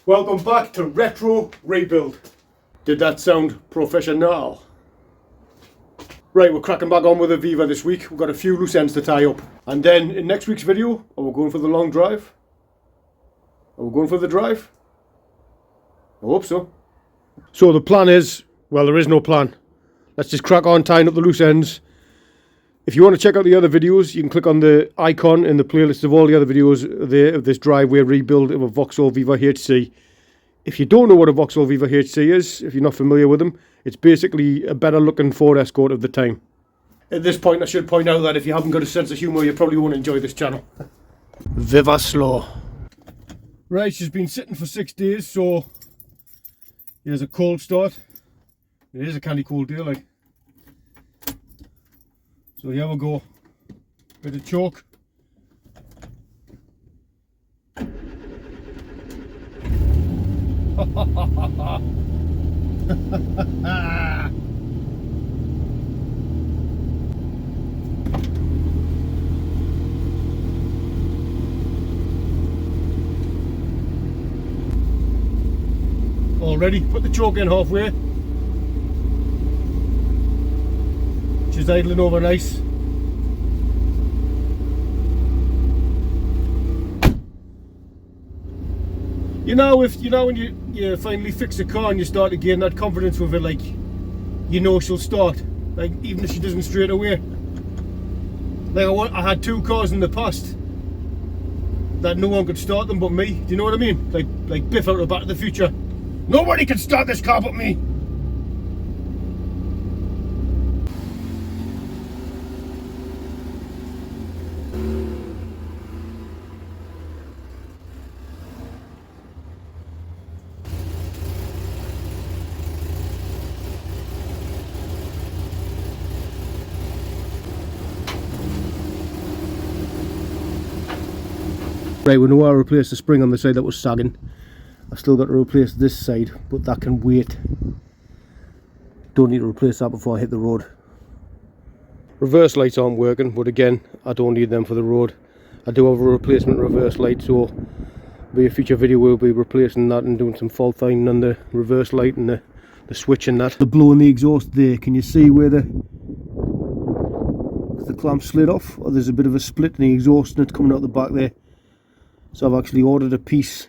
Welcome back to Retro Rebuild. Did that sound professional? Right, we're cracking back on with the Viva this week. We've got a few loose ends to tie up. And then in next week's video, are we going for the long drive? Are we going for the drive? I hope so. So the plan is, well, there is no plan. Let's just crack on tying up the loose ends. If you want to check out the other videos, you can click on the icon in the playlist of all the other videos there of this driveway rebuild of a Vauxhall Viva HC. If you don't know what a Vauxhall Viva HC is, if you're not familiar with them, it's basically a better looking Ford Escort of the time. At this point, I should point out that if you haven't got a sense of humour, you probably won't enjoy this channel. Viva slow. Right, she's been sitting for 6 days, so here's a cold start. It is a candy cold day, like. So here we go. Bit of choke. Already put the choke in halfway. She's idling over nice. You know, when you finally fix a car and you start to gain that confidence with it, like, you know she'll start, like, even if she doesn't straight away. Like, I had 2 cars in the past that no one could start them but me. Do you know what I mean? Like Biff out of Back to the Future. Nobody can start this car but me. Right, we know I replaced the spring on the side that was sagging. I've still got to replace this side, but that can wait. Don't need to replace that before I hit the road. Reverse lights aren't working, but again, I don't need them for the road. I do have a replacement reverse light, so be a future video we'll be replacing that and doing some fault finding on the reverse light and the switch and that. The blow in the exhaust there, can you see where the clamp slid off? Or there's a bit of a split in the exhaust and it's coming out the back there. So I've actually ordered a piece.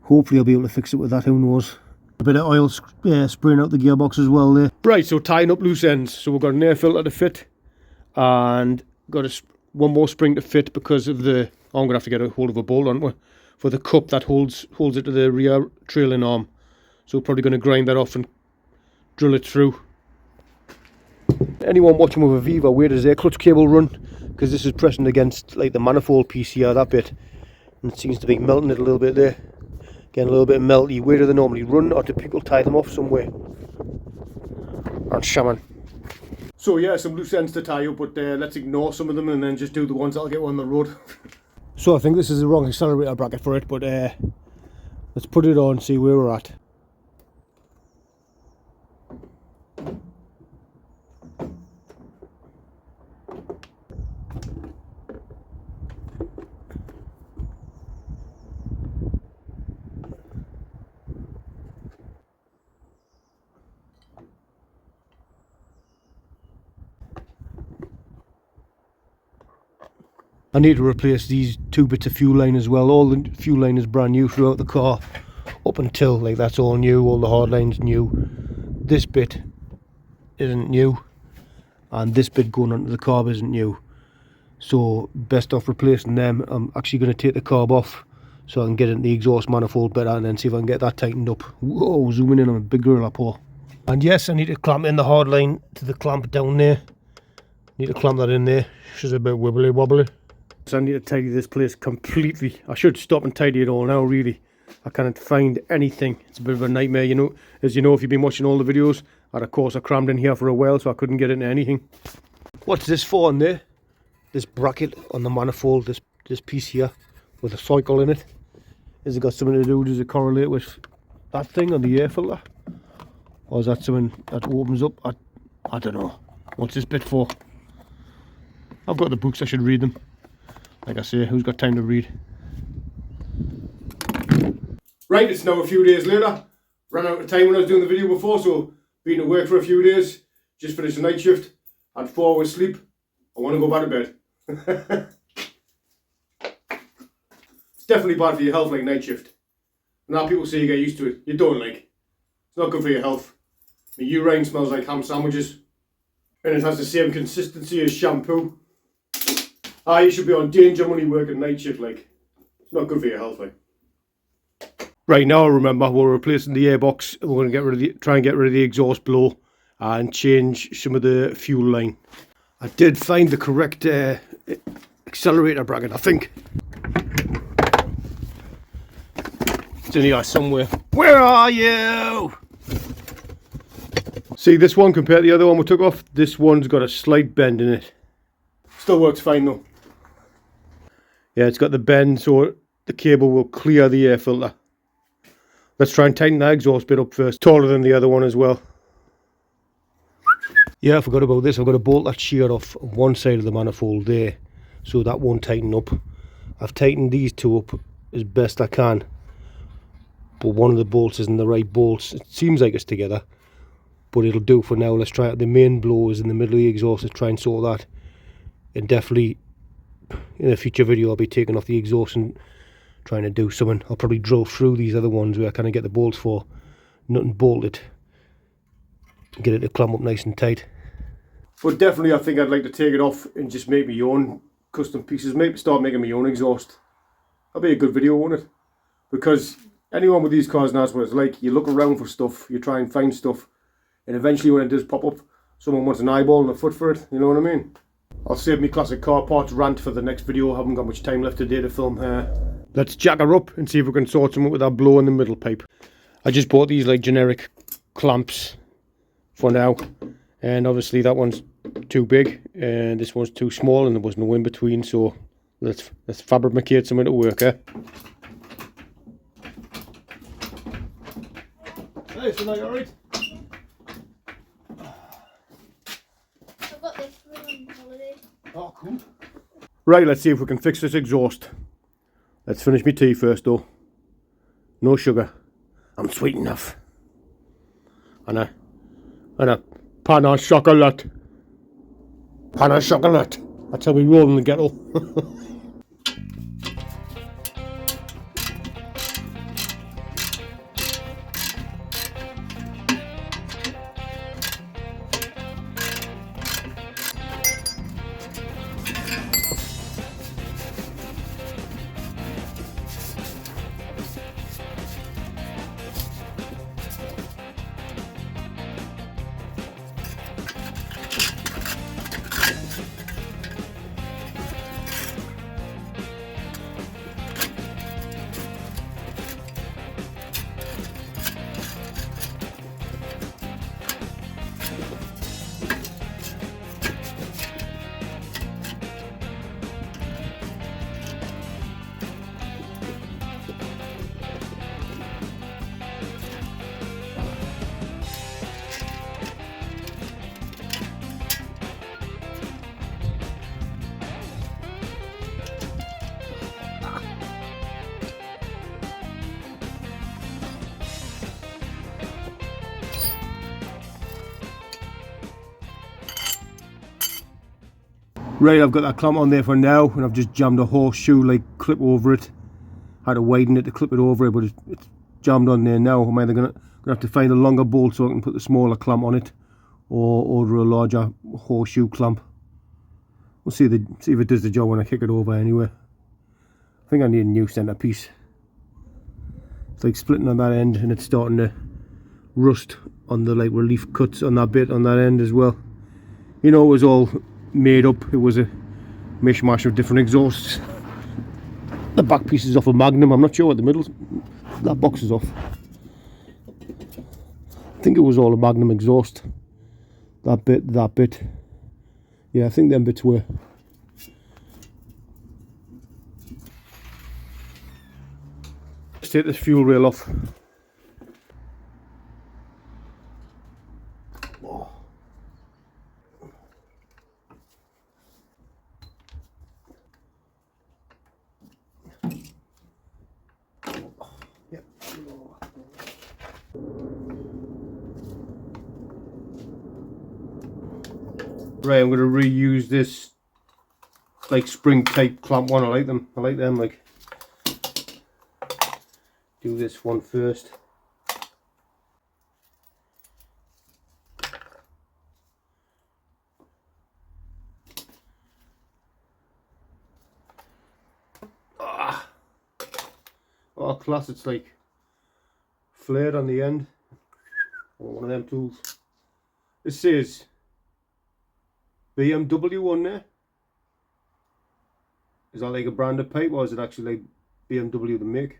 Hopefully I'll be able to fix it with that, who knows. A bit of oil spraying out the gearbox as well there. Right, so tying up loose ends. So we've got an air filter to fit and got one more spring to fit because of the... Oh, I'm going to have to get a hold of a bolt, aren't we? For the cup that holds it to the rear trailing arm. So we're probably going to grind that off and drill it through. Anyone watching with a Viva, where does their clutch cable run? Because this is pressing against like the manifold piece here, that bit. And it seems to be melting it a little bit there. Getting a little bit melty. Where do they normally run, or do people tie them off somewhere? And shaman. So yeah, some loose ends to tie up, but let's ignore some of them and then just do the ones that'll get on the road. So I think this is the wrong accelerator bracket for it, but let's put it on and see where we're at. I need to replace these 2 bits of fuel line as well. All the fuel line is brand new throughout the car. Up until, like, that's all new. All the hard line's new. This bit isn't new. And this bit going onto the carb isn't new. So, best off replacing them. I'm actually going to take the carb off so I can get into the exhaust manifold better and then see if I can get that tightened up. Whoa, zooming in on a big gorilla paw. And yes, I need to clamp in the hard line to the clamp down there. Need to clamp that in there. She's a bit wibbly wobbly. So I need to tidy this place completely. I should stop and tidy it all now, really. I can't find anything. It's a bit of a nightmare, you know. As you know, if you've been watching all the videos, and of course I crammed in here for a while, so I couldn't get into anything. What's this for in there? This bracket on the manifold, this piece here, with a cycle in it. Has it got something to do? Does it correlate with that thing on the air filter? Or is that something that opens up? I don't know. What's this bit for? I've got the books, I should read them. Like I say, who's got time to read? Right, it's now a few days later. Ran out of time when I was doing the video before, so been at work for a few days. Just finished the night shift. Had 4 hours sleep. I want to go back to bed. It's definitely bad for your health, like night shift. Now people say you get used to it. You don't, like. It's not good for your health. The urine smells like ham sandwiches. And it has the same consistency as shampoo. You should be on danger when you work at night shift, like. It's not good for your health, like. Right, now I remember we're replacing the airbox. We're going to get rid of try and get rid of the exhaust blow and change some of the fuel line. I did find the correct accelerator bracket, I think. It's in here somewhere. Where are you? See, this one compared to the other one we took off, this one's got a slight bend in it. Still works fine though. Yeah, it's got the bend so the cable will clear the air filter. Let's try and tighten that exhaust bit up first. Taller than the other one as well. Yeah, I forgot about this. I've got to bolt that shear off one side of the manifold there, so that won't tighten up. I've tightened these two up as best I can, but one of the bolts isn't the right bolts. It seems like it's together, but it'll do for now. Let's try it. The main blow is in the middle of the exhaust. Let's try and sort that. And definitely in a future video I'll be taking off the exhaust and trying to do something. I'll probably drill through these other ones where I kind of get the bolts for nothing bolted, get it to clamp up nice and tight. But definitely I think I'd like to take it off and just make my own custom pieces. Maybe start making my own exhaust. That'll be a good video, won't it? Because anyone with these cars knows what it's like. You look around for stuff, you try and find stuff, and eventually when it does pop up, someone wants an eyeball and a foot for it. You know what I mean? I'll save me classic car parts rant for the next video. I haven't got much time left today to film here. Let's jack her up and see if we can sort something with that blow in the middle pipe. I just bought these like generic clamps for now, and obviously that one's too big and this one's too small and there was no in between, so let's fabricate something to work, eh? Hey, so now you alright? I've got this for on holiday. Oh, cool. Right, let's see if we can fix this exhaust. Let's finish my tea first though. No sugar. I'm sweet enough. And a pan of chocolate. Pan of chocolate. That's how we roll in the ghetto. Right, I've got that clamp on there for now, and I've just jammed a horseshoe like clip over it. Had to widen it to clip it over it, but it's jammed on there now. I'm either gonna have to find a longer bolt so I can put the smaller clamp on it, or order a larger horseshoe clamp. We'll see if it does the job when I kick it over anyway. I think I need a new centerpiece. It's like splitting on that end, and it's starting to rust on the like relief cuts on that bit on that end as well. You know, it was all made up. It was a mishmash of different exhausts. The back piece is off a Magnum. I'm not sure what the middle, that box is off. I think it was all a Magnum exhaust. That bit. Yeah, I think them bits were. Let's take this fuel rail off. Right, I'm going to reuse this like spring type clamp one. I like them. I like them. Like, do this one first. Oh, class! It's like flared on the end. One of them tools. This says BMW on there. Is that like a branded pipe, or is it actually like BMW the make?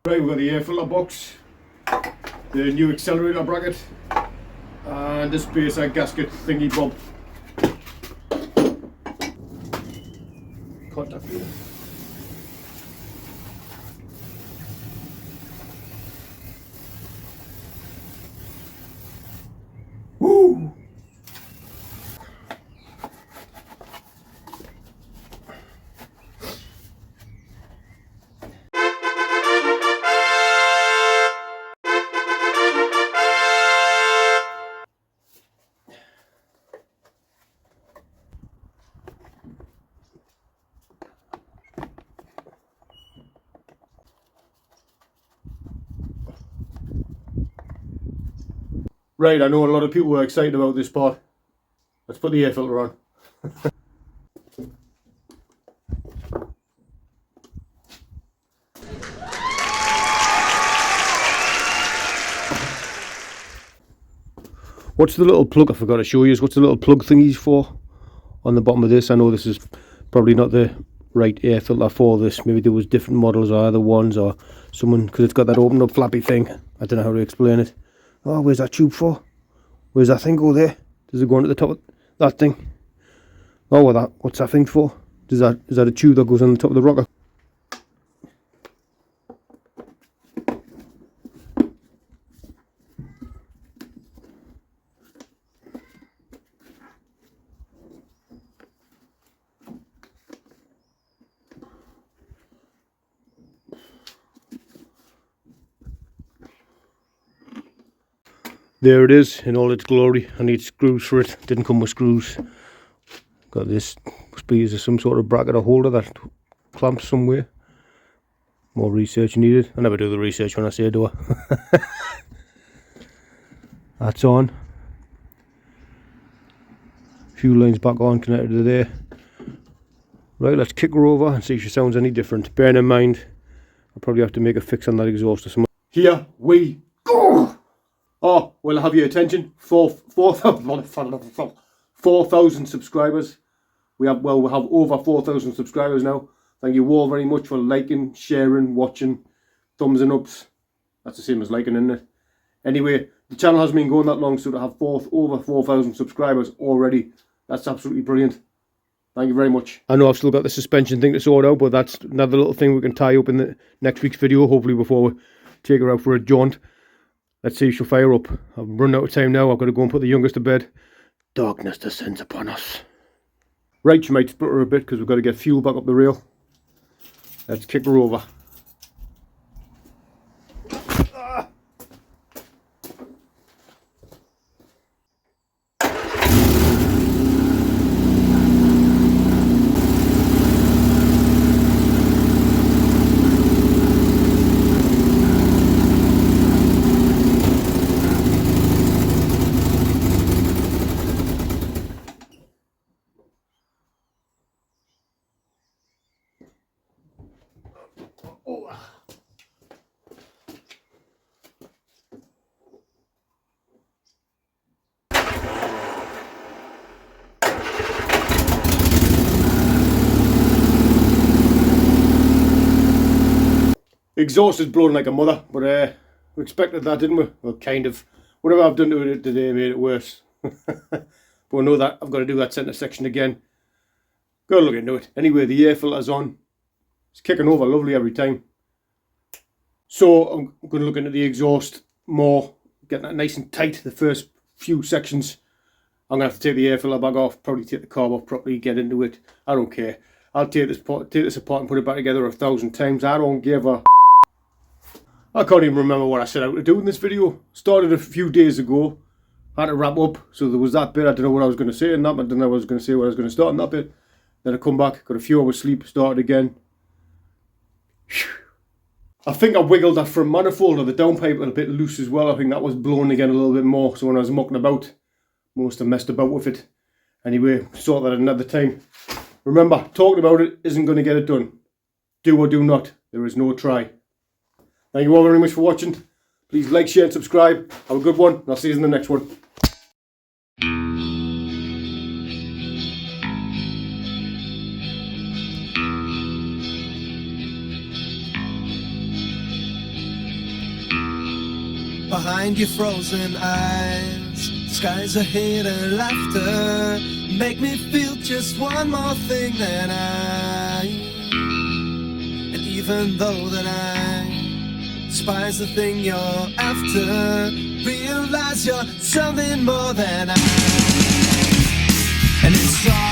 Right, we've got the air filter box, the new accelerator bracket, and this basic gasket thingy bob. Contact wheel. Woo! Right, I know a lot of people were excited about this part. Let's put the air filter on. What's the little plug? I forgot to show you. What's the little plug thingies for on the bottom of this? I know this is probably not the right air filter for this. Maybe there was different models or other ones or someone, because it's got that open up flappy thing. I don't know how to explain it. Oh, where's that tube for? Where's that thing go there? Does it go into the top of that thing? Oh, what's that thing for? Is that a tube that goes on the top of the rocker? There it is in all its glory. I need screws for it. Didn't come with screws. Got this. Must be using some sort of bracket or holder that clamps somewhere. More research needed. I never do the research when I say do I? That's on. Few lines back on, connected to there. Right, let's kick her over and see if she sounds any different. Bearing in mind, I'll probably have to make a fix on that exhaust or something. Here we go! Oh, well, I have your attention. 4,000 subscribers. We have over 4,000 subscribers now. Thank you all very much for liking, sharing, watching, thumbs and ups. That's the same as liking, isn't it? Anyway, the channel hasn't been going that long, so to have over 4,000 subscribers already, that's absolutely brilliant. Thank you very much. I know I've still got the suspension thing to sort out, but that's another little thing we can tie up in the next week's video, hopefully before we take her out for a jaunt. Let's see if she'll fire up. I'm running out of time now. I've got to go and put the youngest to bed. Darkness descends upon us. Right, she might split her a bit because we've got to get fuel back up the rail. Let's kick her over. exhaust is blowing like a mother, but we expected that, didn't we? Well, kind of. Whatever I've done to it today made it worse. But I know that I've got to do that centre section again. Got to look into it. Anyway, the air filter's on. It's kicking over lovely every time. So I'm going to look into the exhaust more, getting that nice and tight the first few sections. I'm going to have to take the air filter back off, probably take the carb off properly, get into it. I don't care. I'll take this apart and put it back together 1,000 times. I don't give a... I can't even remember what I set out to do in this video. Started a few days ago. Had to wrap up, so there was that bit. I don't know what I was going to say in that, but I didn't know what I was going to say, what I was going to start in that bit. Then I come back, got a few hours sleep, started again. I think I wiggled that front manifold or the downpipe a bit loose as well. I think that was blown again a little bit more, so when I was mucking about, must have messed about with it. Anyway, sort that another time. Remember, talking about it isn't going to get it done. Do or do not. There is no try. Thank you all very much for watching. Please like, share and subscribe. Have a good one, and I'll see you in the next one. Behind your frozen eyes, skies are hate and laughter make me feel just one more thing than I. And even though that I despise the thing you're after, realize you're something more than I. And it's all